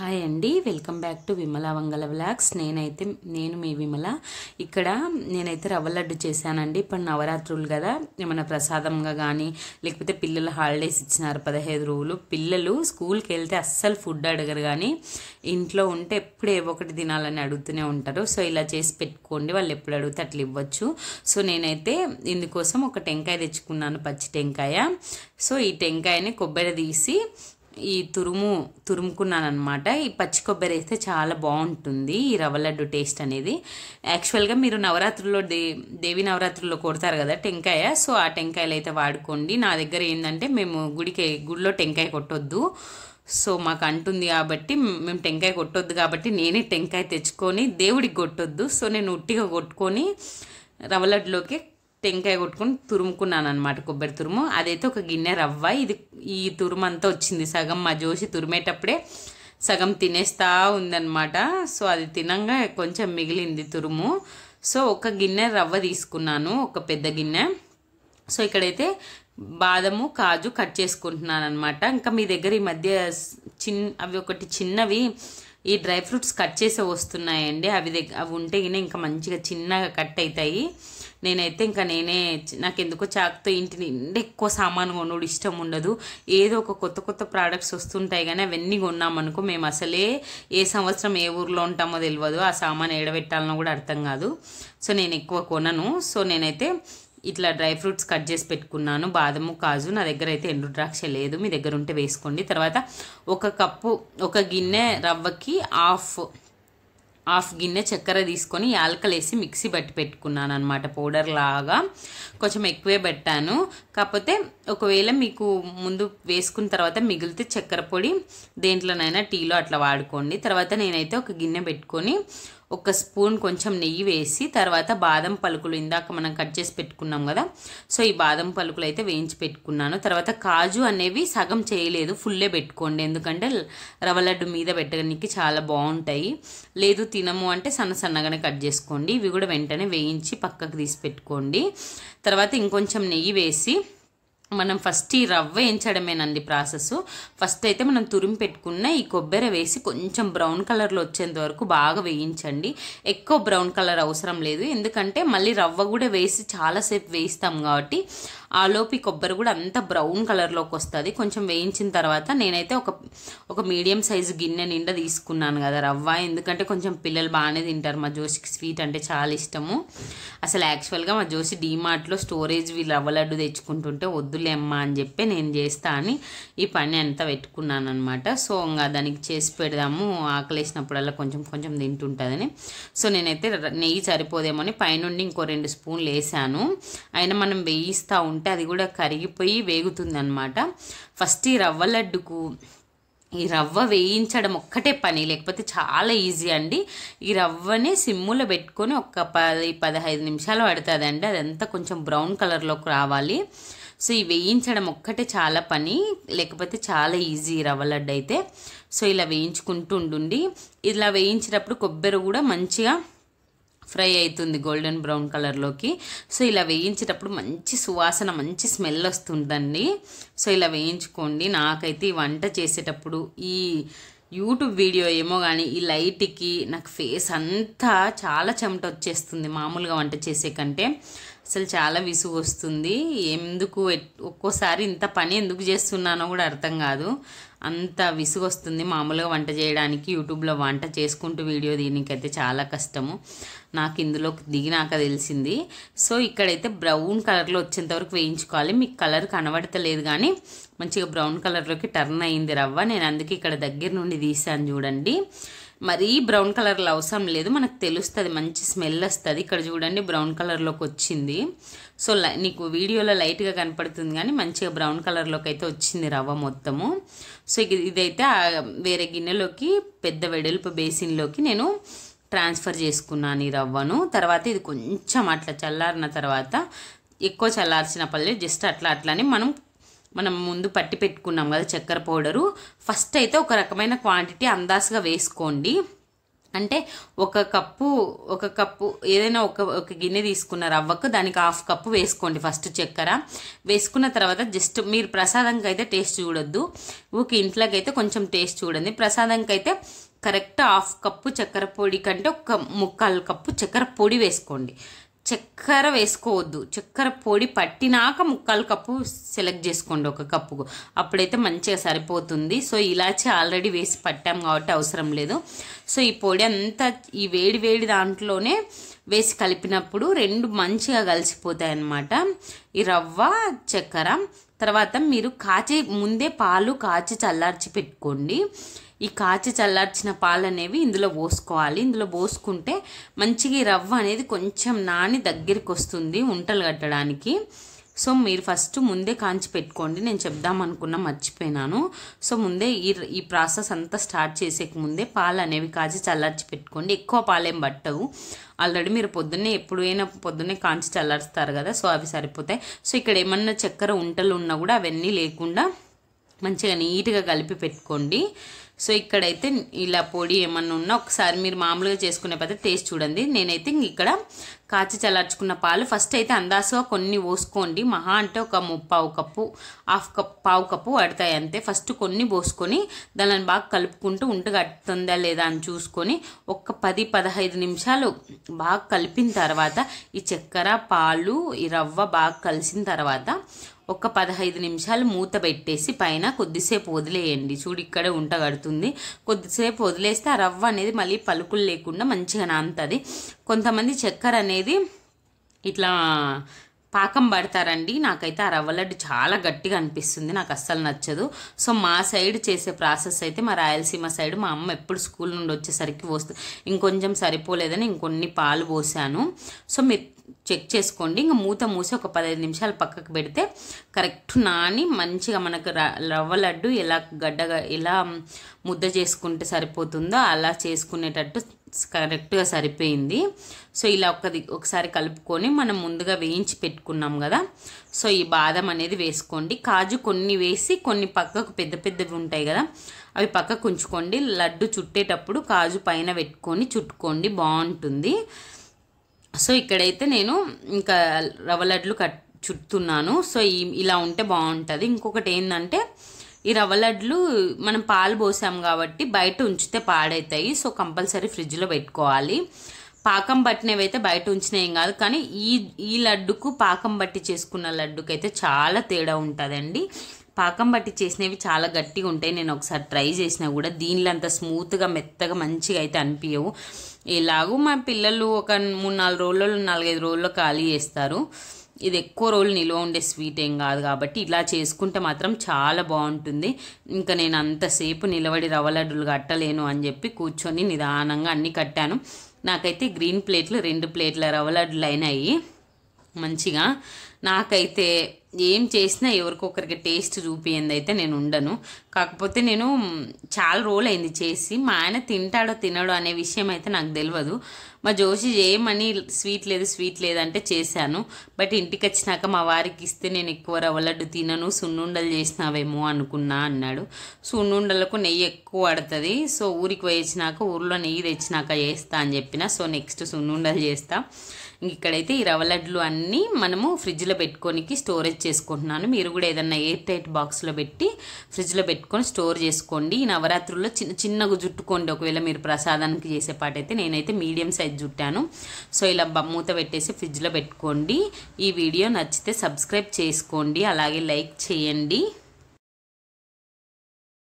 Hi అండి, welcome back to Vimala Vangala vlogs. నేను మీ విమల. ఇక్కడ నేనైతే రవ్వ లడ్డు చేశానండి. ఇప్పుడు నవరాత్రులు కదా, ఏమైనా ప్రసాదంగా కానీ లేకపోతే పిల్లలు హాలిడేస్ ఇచ్చినారు 15 రోజులు. పిల్లలు స్కూల్కి వెళ్తే అస్సలు ఫుడ్ అడగరు, కానీ ఇంట్లో ఉంటే ఎప్పుడు ఏవో ఒకటి తినాలని అడుగుతూనే ఉంటారు. సో ఇలా చేసి పెట్టుకోండి, వాళ్ళు ఎప్పుడు అడిగితే అట్లా ఇవ్వచ్చు. సో నేనైతే ఇందుకోసం ఒక టెంకాయ తెచ్చుకున్నాను, పచ్చి టెంకాయ. సో ఈ టెంకాయని కొబ్బరి తీసి ఈ తురుముకున్నాను అనమాట. ఈ పచ్చి కొబ్బరి వేస్తే చాలా బాగుంటుంది ఈ రవ్వ లడ్డు టేస్ట్ అనేది. యాక్చువల్గా మీరు నవరాత్రుల్లో దేవి నవరాత్రుల్లో కొడతారు కదా టెంకాయ, సో ఆ టెంకాయలు అయితే వాడుకోండి. నా దగ్గర ఏంటంటే మేము గుడిలో టెంకాయ కొట్టొద్దు, సో మాకు అంటుంది కాబట్టి మేము టెంకాయ కొట్టొద్దు కాబట్టి నేనే టెంకాయ తెచ్చుకొని దేవుడికి కొట్టొద్దు, సో నేను ఉట్టిగా కొట్టుకొని రవ్వ లడ్డులోకి టెంకాయ కొట్టుకొని తురుముకున్నాను అనమాట, కొబ్బరి తురుము. అదైతే ఒక గిన్నె రవ్వ. ఈ తురుము అంతా వచ్చింది సగం. మా జోషి తురిమేటప్పుడే సగం తినేస్తా ఉందన్నమాట. సో అది తినంగా కొంచెం మిగిలింది తురుము. సో ఒక గిన్నె రవ్వ తీసుకున్నాను, ఒక పెద్ద గిన్నె. సో ఇక్కడైతే బాదము కాజు కట్ చేసుకుంటున్నాను అనమాట. ఇంకా మీ దగ్గర ఈ మధ్య అవి ఒకటి చిన్నవి ఈ డ్రై ఫ్రూట్స్ కట్ చేసే వస్తున్నాయండి. అవి ఉంటే ఇంకా మంచిగా చిన్నగా కట్ అవుతాయి. నేనైతే నాకెందుకో చాకుతో ఇంటి నిండా ఎక్కువ సామాను కొనుడు ఇష్టం ఉండదు. ఏదో ఒక కొత్త ప్రోడక్ట్స్ వస్తుంటాయి, కానీ అవన్నీ కొన్నామనుకో మేము అసలే ఏ సంవత్సరం ఏ ఊర్లో ఉంటామో తెలియదు, ఆ సామాను ఏడబెట్టాలనో కూడా అర్థం కాదు. సో నేను ఎక్కువ కొనను. సో నేనైతే ఇట్లా డ్రై ఫ్రూట్స్ కట్ చేసి పెట్టుకున్నాను, బాదము కాజు. నా దగ్గర అయితే ఎండు ద్రాక్ష లేదు, మీ దగ్గర ఉంటే వేసుకోండి. తర్వాత ఒక గిన్నె రవ్వకి హాఫ్ గిన్నె చక్కెర తీసుకొని యాలకలేసి మిక్సీ బట్టి పెట్టుకున్నాను అనమాట, పౌడర్ లాగా. కొంచెం ఎక్కువే పెట్టాను. కాకపోతే ఒకవేళ మీకు ముందు వేసుకున్న తర్వాత మిగిలితే చక్కెర పొడి దేంట్లోనైనా టీలో అట్లా వాడుకోండి. తర్వాత నేనైతే ఒక గిన్నె పెట్టుకొని ఒక స్పూన్ కొంచెం నెయ్యి వేసి, తర్వాత బాదం పలుకులు ఇందాక మనం కట్ చేసి పెట్టుకున్నాం కదా, సో ఈ బాదం పలుకులు అయితే వేయించి పెట్టుకున్నాను. తర్వాత కాజు అనేవి సగం చేయలేదు, ఫుల్లే పెట్టుకోండి, ఎందుకంటే రవ్వ లడ్డు మీద పెట్టడానికి చాలా బాగుంటాయి. లేదు తినము అంటే సన్నగానే కట్ చేసుకోండి. ఇవి కూడా వెంటనే వేయించి పక్కకు తీసి పెట్టుకోండి. తర్వాత ఇంకొంచెం నెయ్యి వేసి మనం ఫస్ట్ ఈ రవ్వ వేయించడమేనండి ప్రాసెస్. ఫస్ట్ అయితే మనం తురిమి పెట్టుకున్న ఈ కొబ్బరి వేసి కొంచెం బ్రౌన్ కలర్లో వచ్చేంత వరకు బాగా వేయించండి. ఎక్కువ బ్రౌన్ కలర్ అవసరం లేదు, ఎందుకంటే మళ్ళీ రవ్వ కూడా వేసి చాలాసేపు వేయిస్తాం కాబట్టి ఆలోపు కొబ్బరి కూడా అంత బ్రౌన్ కలర్లోకి వస్తుంది. కొంచెం వేయించిన తర్వాత నేనైతే ఒక మీడియం సైజు గిన్నె నిండా తీసుకున్నాను కదా రవ్వ, ఎందుకంటే కొంచెం పిల్లలు బాగానే తింటారు. మా జోషికి స్వీట్ అంటే చాలా ఇష్టము. అసలు యాక్చువల్గా మా జోషి డీమార్ట్లో స్టోరేజ్ రవ్వ లడ్డు తెచ్చుకుంటుంటే వద్దులే అమ్మా అని చెప్పి నేను చేస్తా అని ఈ పని అంతా పెట్టుకున్నాను అనమాట. సో ఇంకా దానికి చేసి పెడదాము, ఆకలేసినప్పుడల్లా కొంచెం తింటుంటుందని. సో నేనైతే నెయ్యి సరిపోదేమని పైనుండి ఇంకో 2 స్పూన్లు వేసాను. అయినా మనం వేయిస్తూ ఉంటే అది కూడా కరిగిపోయి వేగుతుంది అనమాట. ఫస్ట్ ఈ రవ్వ లడ్డుకు ఈ రవ్వ వేయించడం ఒక్కటే పని, లేకపోతే చాలా ఈజీ అండి. ఈ రవ్వని సిమ్ములో పెట్టుకొని ఒక 10-15 నిమిషాలు పడుతుందండి, అదంతా కొంచెం బ్రౌన్ కలర్లోకి రావాలి. సో ఈ వేయించడం ఒక్కటే చాలా పని, లేకపోతే చాలా ఈజీ రవ్వ లడ్డు అయితే. సో ఇలా వేయించుకుంటూ ఉండండి. ఇలా వేయించేటప్పుడు కొబ్బరి కూడా మంచిగా ఫ్రై అవుతుంది గోల్డెన్ బ్రౌన్ కలర్లోకి. సో ఇలా వేయించేటప్పుడు మంచి సువాసన, మంచి స్మెల్ వస్తుందండి. సో ఇలా వేయించుకోండి. నాకైతే ఈ వంట చేసేటప్పుడు ఈ యూట్యూబ్ వీడియో ఏమో కానీ ఈ లైట్కి నాకు ఫేస్ అంతా చాలా చెమట వచ్చేస్తుంది. మామూలుగా వంట చేసే కంటే అసలు చాలా విసుగు వస్తుంది. ఒక్కోసారి ఇంత పని ఎందుకు చేస్తున్నానో కూడా అర్థం కాదు, అంత విసుగు వస్తుంది మామూలుగా వంట చేయడానికి. యూట్యూబ్లో వంట చేసుకుంటూ వీడియో దీనికైతే చాలా కష్టము, నాకు ఇందులోకి దిగినాక తెలిసింది. సో ఇక్కడైతే బ్రౌన్ కలర్లో వచ్చేంత వరకు వేయించుకోవాలి. మీకు కలర్ కనబడతలేదు కానీ మంచిగా బ్రౌన్ కలర్లోకి టర్న్ అయింది రవ్వ. నేను అందుకే ఇక్కడ దగ్గర నుండి తీసాను చూడండి. మరీ బ్రౌన్ కలర్లో అవసరం లేదు, మనకు తెలుస్తుంది, మంచి స్మెల్ వస్తుంది. ఇక్కడ చూడండి బ్రౌన్ కలర్లోకి వచ్చింది. సో నీకు వీడియోలో లైట్గా కనపడుతుంది కానీ మంచిగా బ్రౌన్ కలర్లోకి అయితే వచ్చింది రవ్వ మొత్తము. సో ఇదైతే వేరే గిన్నెలోకి పెద్ద వెడల్పు బేసిన్లోకి నేను ట్రాన్స్ఫర్ చేసుకున్నాను ఈ రవ్వను. తర్వాత ఇది కొంచెం అట్లా చల్లారిన తర్వాత, ఎక్కువ చల్లార్చిన పల్లె జస్ట్ అట్లానే మనం ముందు పట్టి పెట్టుకున్నాం కదా చక్కెర పౌడరు, ఫస్ట్ అయితే ఒక రకమైన క్వాంటిటీ అందాజుగా వేసుకోండి. అంటే ఒక కప్పు ఏదైనా ఒక గిన్నె తీసుకున్న రవ్వకు దానికి 1/2 కప్పు వేసుకోండి ఫస్ట్ చక్కెర. వేసుకున్న తర్వాత జస్ట్ మీరు ప్రసాదంకి అయితే టేస్ట్ చూడొద్దు, ఇంట్లోకి అయితే కొంచెం టేస్ట్ చూడండి. ప్రసాదంకి అయితే కరెక్ట్ 1/2 కప్పు చక్కెర పొడి కంటే ఒక 1/4 కప్పు చక్కెర పొడి వేసుకోండి. చక్కెర వేసుకోవద్దు, చక్కెర పొడి పట్టినాక 1/4 కప్పు సెలెక్ట్ చేసుకోండి ఒక కప్పుకు, అప్పుడైతే మంచిగా సరిపోతుంది. సో ఇలాచి ఆల్రెడీ వేసి పట్టాం కాబట్టి అవసరం లేదు. సో ఈ పొడి అంతా ఈ వేడి దాంట్లోనే వేసి కలిపినప్పుడు రెండు మంచిగా కలిసిపోతాయి అన్నమాట, ఈ రవ్వ చక్కెర. తర్వాత మీరు ముందే పాలు కాచి చల్లార్చి పెట్టుకోండి. ఈ కాచి చల్లార్చిన పాలు అనేవి ఇందులో పోసుకోవాలి. ఇందులో పోసుకుంటే మంచిగా ఈ రవ్వ అనేది కొంచెం నాని దగ్గరికి వస్తుంది ఉంటలు కట్టడానికి. సో మీరు ఫస్ట్ ముందే కాంచి పెట్టుకోండి. నేను చెప్దామనుకున్నా మర్చిపోయినాను. సో ముందే ఈ ప్రాసెస్ అంతా స్టార్ట్ చేసేక ముందే పాలు అనేవి కాచి చల్లార్చి పెట్టుకోండి. ఎక్కువ పాలేం పట్టవు, ఆల్రెడీ మీరు పొద్దున్నే కాంచి చల్లారుస్తారు కదా, సో అవి సరిపోతాయి. సో ఇక్కడ ఏమన్నా చక్కెర ఉంటలు ఉన్నా కూడా అవన్నీ లేకుండా మంచిగా నీట్గా కలిపి పెట్టుకోండి. సో ఇక్కడైతే ఇలా పొడి ఏమన్నా ఉన్నా ఒకసారి మీరు మామూలుగా చేసుకునే పద్ధతి టేస్ట్ చూడండి. నేనైతే ఇక్కడ కాచి చల్లార్చుకున్న పాలు ఫస్ట్ అయితే అందాసుగా కొన్ని పోసుకోండి. మహా అంటే ఒక 1/4 కప్పు 1/2 కప్పు పడతాయి అంతే. ఫస్ట్ కొన్ని పోసుకొని దానిని బాగా కలుపుకుంటూ కట్టుతుందా లేదా అని చూసుకొని ఒక 10-15 నిమిషాలు బాగా కలిపిన తర్వాత ఈ చక్కెర పాలు ఈ రవ్వ బాగా కలిసిన తర్వాత ఒక 15 నిమిషాలు మూత పెట్టేసి పైన కొద్దిసేపు వదిలేయండి. చూడు ఇక్కడ కడుతుంది. కొద్దిసేపు వదిలేస్తే ఆ రవ్వ అనేది మళ్ళీ పలుకులు లేకుండా మంచిగా నానుతుంది. కొంతమంది చక్కెర అనేది ఇట్లా పాకం పడతారండి. నాకైతే ఆ రవ్వ లడ్డు చాలా గట్టిగా అనిపిస్తుంది, నాకు అస్సలు నచ్చదు. సో మా సైడ్ చేసే ప్రాసెస్ అయితే మా రాయలసీమ సైడ్ మా అమ్మ ఎప్పుడు స్కూల్ నుండి వచ్చేసరికి ఇంకొంచెం సరిపోలేదని ఇంకొన్ని పాలు పోసాను. సో మీరు చెక్ చేసుకోండి. ఇంకా మూత మూసి ఒక 15 నిమిషాలు పక్కకు పెడితే కరెక్ట్ నాని మంచిగా మనకు రవ్వ లడ్డు ఎలా ముద్ద చేసుకుంటే సరిపోతుందో అలా చేసుకునేటట్టు కరెక్ట్గా సరిపోయింది. సో ఇలా ఒకసారి కలుపుకొని మనం ముందుగా వేయించి పెట్టుకున్నాం కదా, సో ఈ బాదం అనేది వేసుకోండి. కాజు కొన్ని వేసి కొన్ని పక్కకు పెద్దవి ఉంటాయి కదా, అవి పక్కకు ఉంచుకోండి. లడ్డు చుట్టేటప్పుడు కాజు పైన పెట్టుకొని చుట్టుకోండి, బాగుంటుంది. సో ఇక్కడైతే నేను ఇంకా రవ్వ లడ్లు చుట్టుతున్నాను. సో ఇలా ఉంటే బాగుంటుంది. ఇంకొకటి ఏంటంటే ఈ రవ్వ లడ్లు మనం పాలు పోసాం కాబట్టి బయట ఉంచితే పాడవుతాయి. సో కంపల్సరీ ఫ్రిడ్జ్లో పెట్టుకోవాలి. పాకం పట్టినవి అయితే బయట ఉంచినా ఏం కాదు, కానీ ఈ లడ్డుకు పాకం పట్టి చేసుకున్న లడ్డుకు అయితే చాలా తేడా ఉంటుందండి. పాకం పట్టి చేసినవి చాలా గట్టిగా ఉంటాయి. నేను ఒకసారి ట్రై చేసినా కూడా దీనిలో అంత స్మూత్గా మెత్తగా మంచిగా అయితే అనిపించవు. ఎలాగూ మా పిల్లలు ఒక 3-4 రోజుల్లో 4-5 రోజుల్లో ఖాళీ చేస్తారు. ఇది ఎక్కువ రోజులు నిల్వ ఉండే స్వీట్ ఏం కాదు కాబట్టి ఇలా చేసుకుంటే మాత్రం చాలా బాగుంటుంది. ఇంకా నేను అంతసేపు నిలబడి రవ్వ లడ్డులు కట్టలేను అని చెప్పి కూర్చొని నిదానంగా అన్నీ కట్టాను. నాకైతే గ్రీన్ ప్లేట్లు 2 ప్లేట్ల రవ్వ లడ్డులు అయినాయి మంచిగా. నాకైతే ఏం చేసినా ఎవరికొకరికి టేస్ట్ చూపించింది అయితే నేను ఉండను. కాకపోతే నేను చాలా రోజులు అయింది చేసి, మా ఆయన తింటాడో తినడో అనే విషయం అయితే నాకు తెలియదు. మా జోషి చేయమని స్వీట్ లేదు అంటే చేశాను. బట్ ఇంటికి వచ్చినాక మా వారికి ఇస్తే నేను ఎక్కువ రవ్వ లడ్డు తినను, సున్నుండలు చేసినావేమో అనుకున్నా అన్నాడు. సున్నుండలకు నెయ్యి ఎక్కువ పడుతుంది. సో ఊరికి వేసినాక ఊర్లో నెయ్యి తెచ్చినాక చేస్తా అని చెప్పిన. సో నెక్స్ట్ సున్నుండలు చేస్తా. ఇక్కడైతే ఈ రవ్వ లడ్లు అన్నీ మనము ఫ్రిడ్జ్లో పెట్టుకోనికి స్టోరేజ్ చేసుకుంటున్నాను. మీరు కూడా ఏదన్నా ఎయిర్ టైట్ బాక్స్లో పెట్టి ఫ్రిడ్జ్లో పెట్టుకొని స్టోర్ చేసుకోండి. ఈ నవరాత్రుల్లో చిన్నగా జుట్టుకోండి ఒకవేళ మీరు ప్రసాదానికి చేసే పాటైతే. నేనైతే మీడియం సైజ్ జుట్టాను. సో ఇలా మూత పెట్టేసి ఫ్రిడ్జ్లో పెట్టుకోండి. ఈ వీడియో నచ్చితే సబ్స్క్రైబ్ చేసుకోండి, అలాగే లైక్ చేయండి.